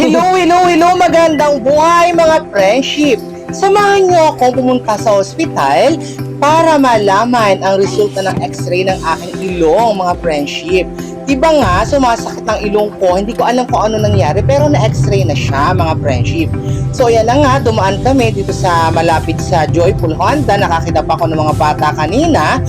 Hello, magandang buhay mga friendship. Samahan niyo akong pumunta sa ospital para malaman ang resulta ng x-ray ng aking ilong mga friendship. Diba nga, sumasakit ang ilong ko, hindi ko alam kung ano nangyari pero na-x-ray na siya mga friendship. So yan na nga, dumaan kami dito sa malapit sa Joyful Honda, nakakita pa ako ng mga bata kanina.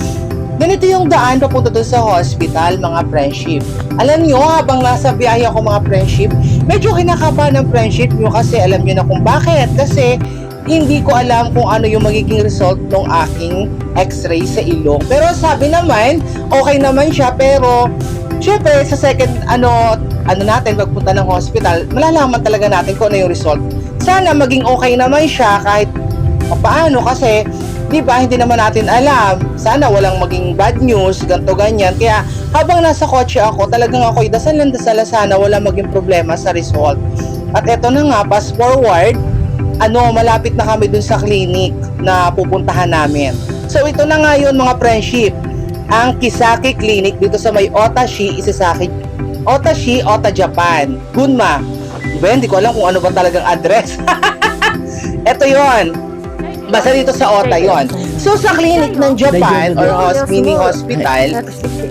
Ganito yung daan papunta doon sa hospital, mga friendship. Alam nyo, habang nasa biyahe ako mga friendship, medyo kinakabahan ng friendship nyo kasi alam nyo na kung bakit. Kasi hindi ko alam kung ano yung magiging result ng aking x-ray sa ilong. Pero sabi naman, okay naman siya. Pero syempre sa second natin pagpunta ng hospital, malalaman talaga natin kung ano yung result. Sana maging okay naman siya kahit paano kasi diba, hindi naman natin alam. Sana walang maging bad news, ganto ganyan. Kaya habang nasa kotse ako, talagang ako'y dasal sana walang maging problema sa result. At eto na nga, fast forward, malapit na kami dun sa clinic na pupuntahan namin. So ito na nga yun mga friendship, ang Kisaki Clinic dito sa may Otashi, Ota Japan, Gunma. Diba, hindi ko alam kung ano ba talagang address. Eto yon. Basta dito sa Ota yon. So sa clinic ng Japan or mini hospital,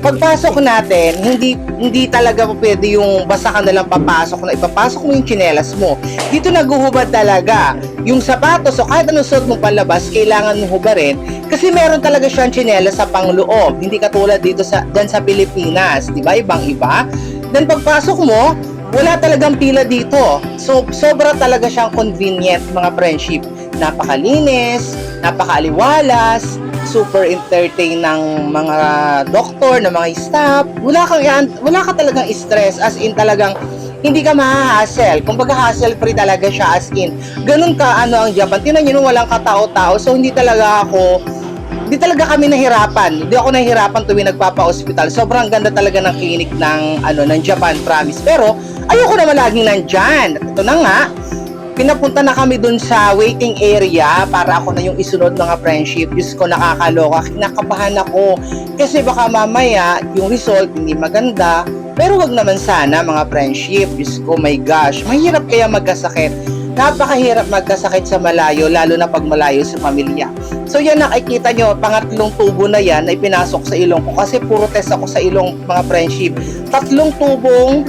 pagpasok natin, hindi talaga pwede yung basta ka nalang papasok na ipapasok mo yung tsinelas mo. Dito naguhubad talaga. Yung sapatos o kahit anong suot mo palabas, kailangan mo hubarin kasi meron talaga siyang tsinelas sa pangloob. Hindi katulad dito dyan sa Pilipinas, di ba? Ibang-iba. Then pagpasok mo, wala talagang pila dito. So sobra talaga siyang convenient mga friendship. Napakalinis, napakaaliwalas, super entertain ng mga doktor, ng mga staff. Wala ka talagang stress, as in talagang hindi ka mahahassle. Kumbaga hassle free talaga siya, as in. Ganun ka ang Japan. Tingnan niyo nung walang katao-tao. So hindi talaga kami nahirapan. Hindi ako nahirapan tuwing nagpapa-hospital. Sobrang ganda talaga ng clinic ng Japan, promise. Pero ayoko naman laging nandyan. Ito na nga, pinapunta na kami dun sa waiting area para ako na yung isunod mga friendship. Diyos ko, nakakaloka. Kinakabahan ako. Kasi baka mamaya yung result hindi maganda. Pero wag naman sana mga friendship. Diyos ko, my gosh. Mahirap kaya magkasakit. Napakahirap magkasakit sa malayo, lalo na pag malayo sa pamilya. So yan, nakikita nyo, pangatlong tubo na yan na ipinasok sa ilong ko. Kasi puro test ako sa ilong mga friendship. 3 tubong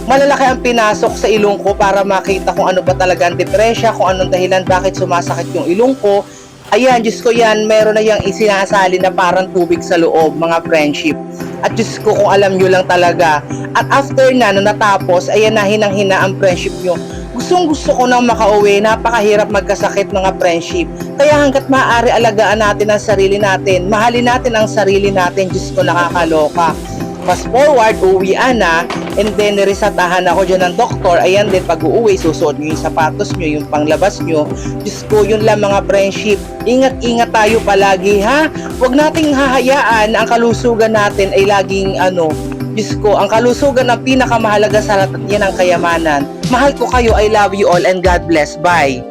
malalaki ang pinasok sa ilong ko para makita kung ano ba talaga ang depresya, kung anong dahilan bakit sumasakit yung ilong ko. Ayan, Diyos ko yan, meron na yung isinasali na parang tubig sa loob, mga friendship. At Diyos ko, kung alam nyo lang talaga. At after na, nung natapos, ayan na, hinang-hina ang friendship nyo. Gusto ko nang makauwi, napakahirap magkasakit mga friendship. Kaya hanggat maaari alagaan natin ang sarili natin, mahalin natin ang sarili natin, Diyos ko, nakakaloka. Fast forward, uwian na, and then niresatahan ako dyan ng doktor. Ayan din, pag uuwi, susuot nyo yung sapatos nyo, yung panglabas nyo. Diyos ko, yun lang mga friendship. Ingat-ingat tayo palagi, ha? Huwag nating hahayaan ang kalusugan natin ay laging Diyos ko, ang kalusugan ang pinakamahalaga sa lahat, yan ang kayamanan. Mahal ko kayo, I love you all, and God bless. Bye!